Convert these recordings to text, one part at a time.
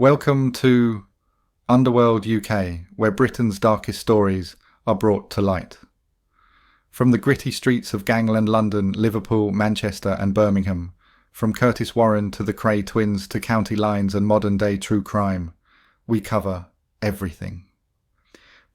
Welcome to Underworld UK, where Britain's darkest stories are brought to light. From the gritty streets of Gangland, London, Liverpool, Manchester and Birmingham, from Curtis Warren to the Cray twins to county lines and modern-day true crime, we cover everything.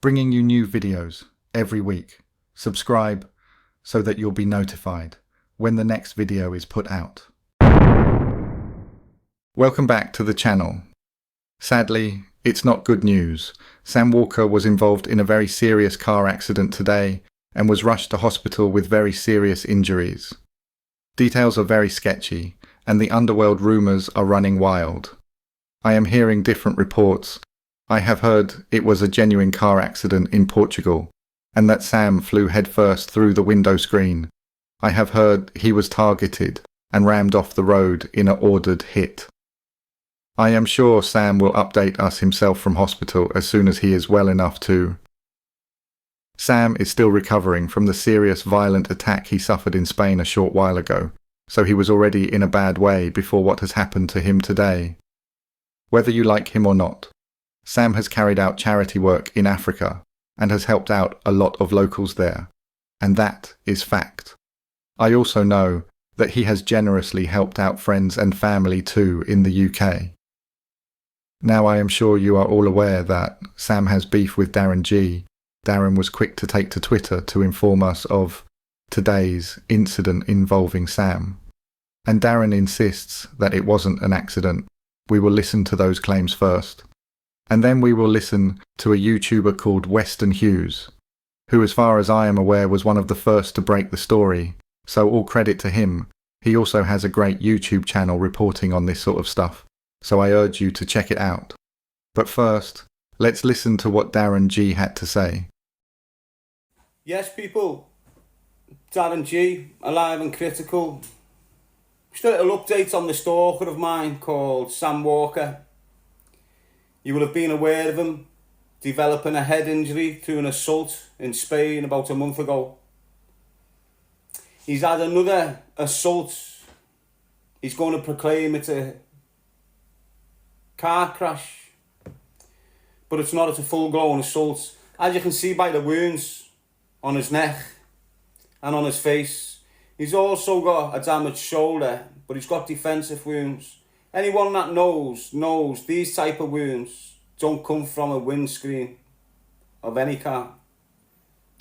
Bringing you new videos every week. Subscribe so that you'll be notified when the next video is put out. Welcome back to the channel. Sadly, it's not good news. Sam Walker was involved in a very serious car accident today and was rushed to hospital with very serious injuries. Details are very sketchy, and the underworld rumours are running wild. I am hearing different reports. I have heard it was a genuine car accident in Portugal, and that Sam flew headfirst through the window screen. I have heard he was targeted and rammed off the road in an ordered hit. I am sure Sam will update us himself from hospital as soon as he is well enough to. Sam is still recovering from the serious violent attack he suffered in Spain a short while ago, so he was already in a bad way before what has happened to him today. Whether you like him or not, Sam has carried out charity work in Africa and has helped out a lot of locals there, and that is fact. I also know that he has generously helped out friends and family too in the UK. Now I am sure you are all aware that Sam has beef with Darren Gee. Darren was quick to take to Twitter to inform us of today's incident involving Sam. And Darren insists that it wasn't an accident. We will listen to those claims first. And then we will listen to a YouTuber called Weston Hughes, who as far as I am aware was one of the first to break the story. So all credit to him. He also has a great YouTube channel reporting on this sort of stuff. So I urge you to check it out. But first, let's listen to what Darren Gee had to say. Yes, people, Darren Gee, alive and critical. Just a little update on the stalker of mine called Sam Walker. You will have been aware of him developing a head injury through an assault in Spain about a month ago. He's had another assault. He's going to proclaim it a car crash, but it's not. It's a full-blown assault. As you can see by the wounds on his neck and on his face, he's also got a damaged shoulder, but he's got defensive wounds. Anyone that knows these type of wounds don't come from a windscreen of any car.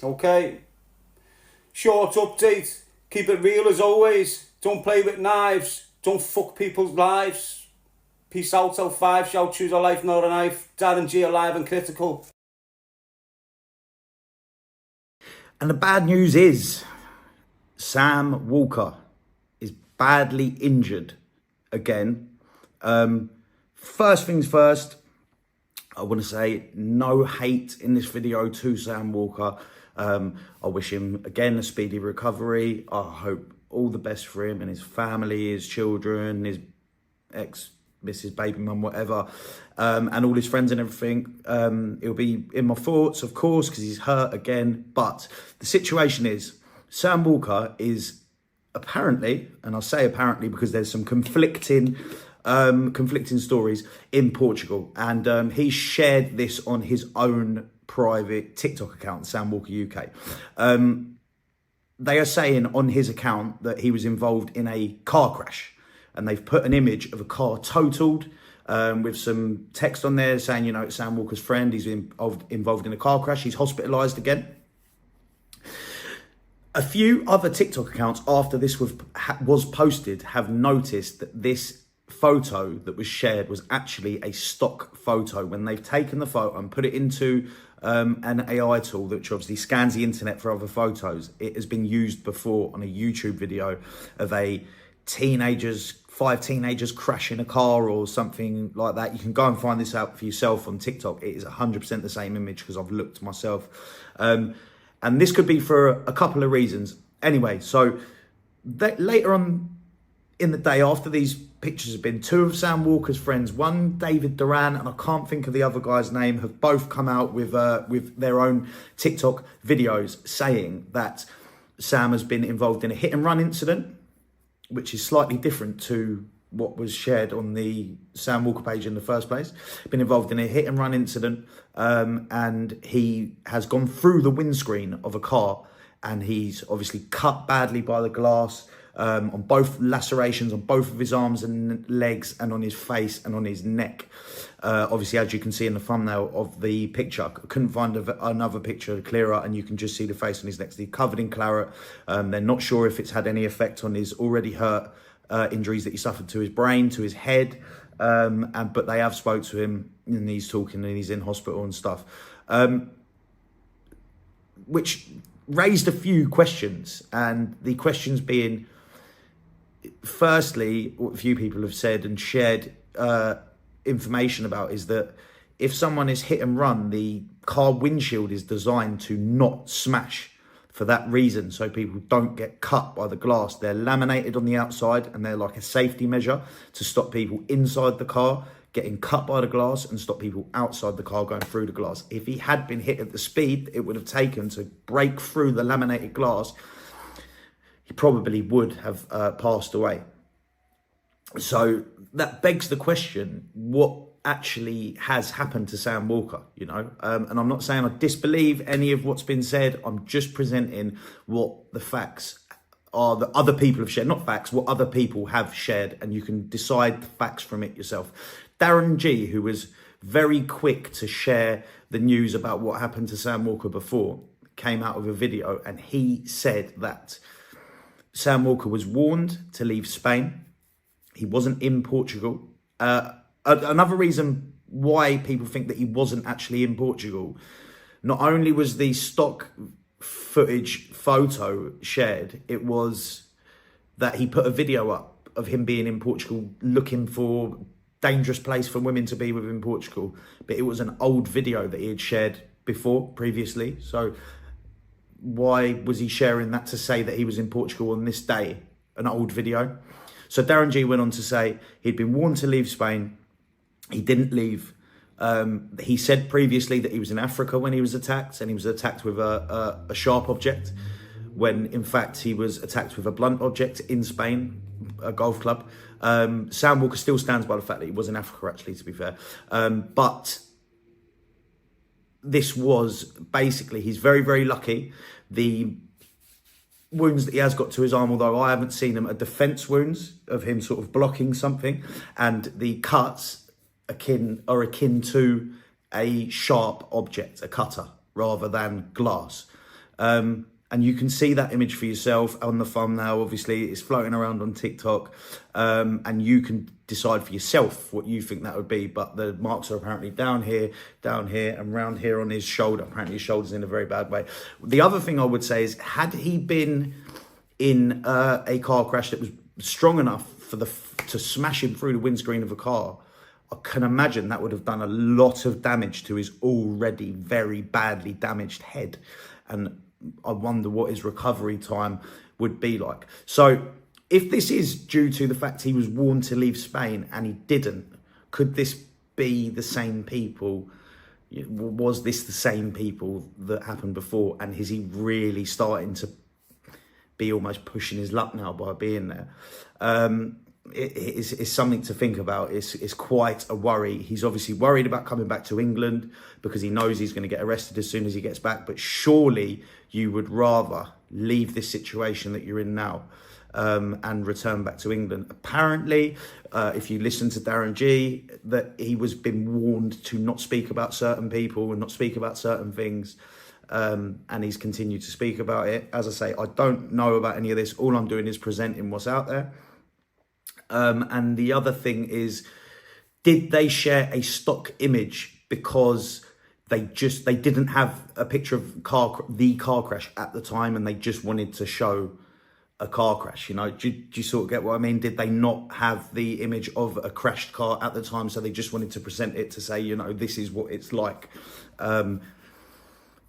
Okay, short update, keep it real as always, don't play with knives, don't fuck people's lives. Peace out, L5, shout, choose a life, not a knife. Darren Gee, alive and critical. And the bad news is, Sam Walker is badly injured again. First things first, I want to say no hate in this video to Sam Walker. I wish him, again, a speedy recovery. I hope all the best for him and his family, his children, his Mrs. baby mum, whatever, and all his friends and everything. It'll be in my thoughts, of course, because he's hurt again. But the situation is, Sam Walker is apparently, and I'll say apparently because there's some conflicting stories in Portugal, and he shared this on his own private TikTok account, Sam Walker UK. They are saying on his account that he was involved in a car crash. And they've put an image of a car totaled with some text on there saying, you know, it's Sam Walker's friend. He's involved in a car crash. He's hospitalised again. A few other TikTok accounts after this was posted have noticed that this photo that was shared was actually a stock photo. When they've taken the photo and put it into an AI tool, which obviously scans the internet for other photos, it has been used before on a YouTube video of five teenagers crashing a car or something like that. You can go and find this out for yourself on TikTok. It is 100% the same image because I've looked myself. And this could be for a couple of reasons. Anyway, so later on in the day, after these pictures have been, two of Sam Walker's friends, one David Duran, and I can't think of the other guy's name, have both come out with their own TikTok videos saying that Sam has been involved in a hit and run incident, which is slightly different to what was shared on the Sam Walker page in the first place. Been involved in a hit and run incident, and he has gone through the windscreen of a car, and he's obviously cut badly by the glass, on both lacerations on both of his arms and legs, and on his face and on his neck. Obviously, as you can see in the thumbnail of the picture, I couldn't find another picture clearer, and you can just see the face on his neck. He's covered in claret. They're not sure if it's had any effect on his already hurt injuries that he suffered to his brain, to his head, but they have spoke to him, and he's talking, and he's in hospital and stuff, which raised a few questions. And the questions being, firstly, what a few people have said and shared information about is that if someone is hit and run, the car windshield is designed to not smash for that reason, so people don't get cut by the glass. They're laminated on the outside, and they're like a safety measure to stop people inside the car getting cut by the glass and stop people outside the car going through the glass. If he had been hit at the speed it would have taken to break through the laminated glass, he probably would have passed away. So that begs the question, what actually has happened to Sam Walker, you know? And I'm not saying I disbelieve any of what's been said. I'm just presenting what the facts are that other people have shared. Not facts, what other people have shared, and you can decide the facts from it yourself. Darren Gee, who was very quick to share the news about what happened to Sam Walker before, came out with a video, and he said that Sam Walker was warned to leave Spain. He wasn't in Portugal. Another reason why people think that he wasn't actually in Portugal, not only was the stock footage photo shared, it was that he put a video up of him being in Portugal looking for dangerous place for women to be with in Portugal, but it was an old video that he had shared previously. So why was he sharing that to say that he was in Portugal on this day, an old video? So Darren Gee went on to say he'd been warned to leave Spain. He didn't leave. He said previously that he was in Africa when he was attacked, and he was attacked with a sharp object, when in fact he was attacked with a blunt object in Spain, a golf club. Sam Walker still stands by the fact that he was in Africa, actually, to be fair. But this was basically, he's very, very lucky. The wounds that he has got to his arm, although I haven't seen them, are defence wounds of him sort of blocking something, and the cuts are akin to a sharp object, a cutter, rather than glass. And you can see that image for yourself on the thumbnail. Obviously, it's floating around on TikTok, and you can decide for yourself what you think that would be. But the marks are apparently down here, and round here on his shoulder. Apparently, his shoulder's in a very bad way. The other thing I would say is, had he been in a car crash that was strong enough to smash him through the windscreen of a car, I can imagine that would have done a lot of damage to his already very badly damaged head. And I wonder what his recovery time would be like. So if this is due to the fact he was warned to leave Spain and he didn't, could this be the same people? Was this the same people that happened before? And is he really starting to be almost pushing his luck now by being there? It's something to think about. It's quite a worry. He's obviously worried about coming back to England because he knows he's going to get arrested as soon as he gets back. But surely you would rather leave this situation that you're in now and return back to England. Apparently, if you listen to Darren Gee, that he was been warned to not speak about certain people and not speak about certain things. And he's continued to speak about it. As I say, I don't know about any of this. All I'm doing is presenting what's out there. And the other thing is, did they share a stock image because they didn't have a picture of the car crash at the time, and they just wanted to show a car crash? You know, do you sort of get what I mean? Did they not have the image of a crashed car at the time, so they just wanted to present it to say, you know, this is what it's like?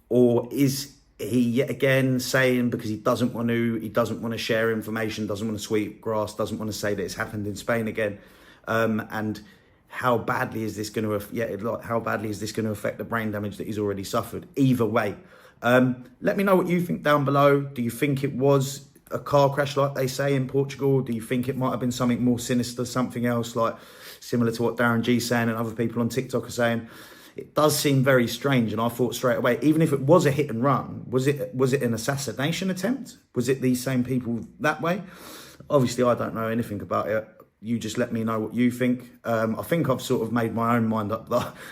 Or is he yet again saying, because he doesn't want to share information, doesn't want to sweep grass, doesn't want to say that it's happened in Spain again? And how badly is this going to affect the brain damage that he's already suffered? Either way, let me know what you think down below. Do you think it was a car crash like they say in Portugal? Do you think it might have been something more sinister, something else, like similar to what Darren Gee saying and other people on TikTok are saying? It does seem very strange, and I thought straight away, even if it was a hit and run, was it an assassination attempt? Was it these same people that way? Obviously, I don't know anything about it. You just let me know what you think. I think I've sort of made my own mind up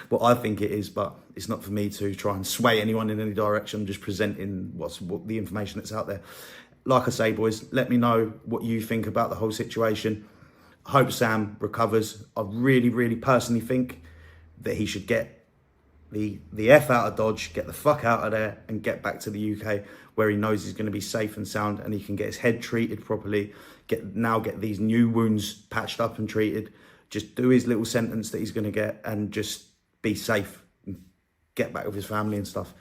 what I think it is, but it's not for me to try and sway anyone in any direction. I'm just presenting what the information that's out there. Like I say, boys, let me know what you think about the whole situation. I hope Sam recovers. I really, really personally think that he should get the F out of Dodge, get the fuck out of there and get back to the UK where he knows he's going to be safe and sound and he can get his head treated properly, get these new wounds patched up and treated, just do his little sentence that he's going to get and just be safe and get back with his family and stuff.